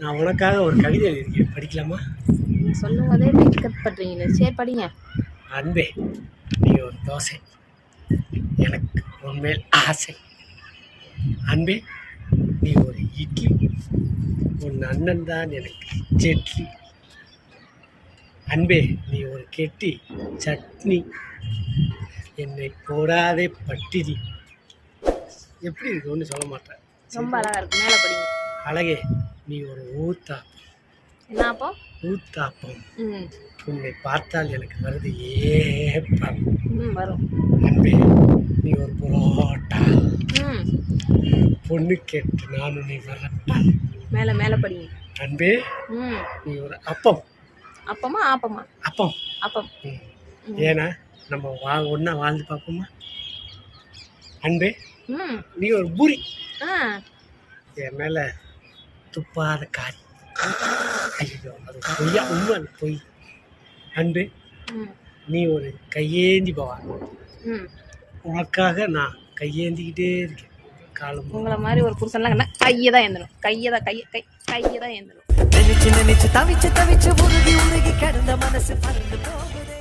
நான் உனக்காக ஒரு கவிதை எழுதியிருக்கேன், படிக்கலாமா? சொல்லும் போதே பிக்கப் பண்ணுறீங்களே, சரி படிங்க. அன்பே நீ ஒரு தோசை, எனக்கு உன்மேல் ஆசை. அன்பே நீ ஒரு இட்லி, உன் அண்ணன் தான் எனக்கு செட்லி. அன்பே நீ ஒரு கெட்டி சட்னி, என்னை போடாதே பட்டினி. எப்படி இருக்கு? ஒன்றும் சொல்ல மாட்டேன். ரொம்ப அழகா இருக்கு, மேலே படிங்க. அழகே நீ ஒரு ஊத்தாப்பம். என்ன அப்போ? ஊத்தாப்பம். ம் உன்னை பார்த்தால் எனக்கு வருது ஏப்பம். வரும். அன்பே நீ ஒரு புரோட்டா, ம் பொண்ணு கேட்டு நானும் நீ வரட்டான். மேலே மேலே படிங்க. அன்பே ம் நீ ஒரு அப்பம். அப்பமா ஆப்பமா? அப்பம். அப்பம். ஏன்னா நம்ம ஒன்றா வாழ்ந்து பார்ப்போமா? அன்பே ம் நீ ஒரு பூரி, ஆ என் மேலே துப்பாத காரி. ஐயோ அது பொய்யா? உண்மை, அது பொய். அன்பே ம் நீ ஒரு கையேந்தி பவான், ம் உனக்காக நான் கையேந்திக்கிட்டே இருக்கேன் காலம். உங்களை மாதிரி ஒரு புருஷன்லாம் என்ன கையை தான் ஏந்தணும், கையை தான் ஏந்தணும். நினைச்சு நினைச்சு தவிச்சு தவிச்சு உருகி உருகி கிடந்த மனசு பறந்து போகுது.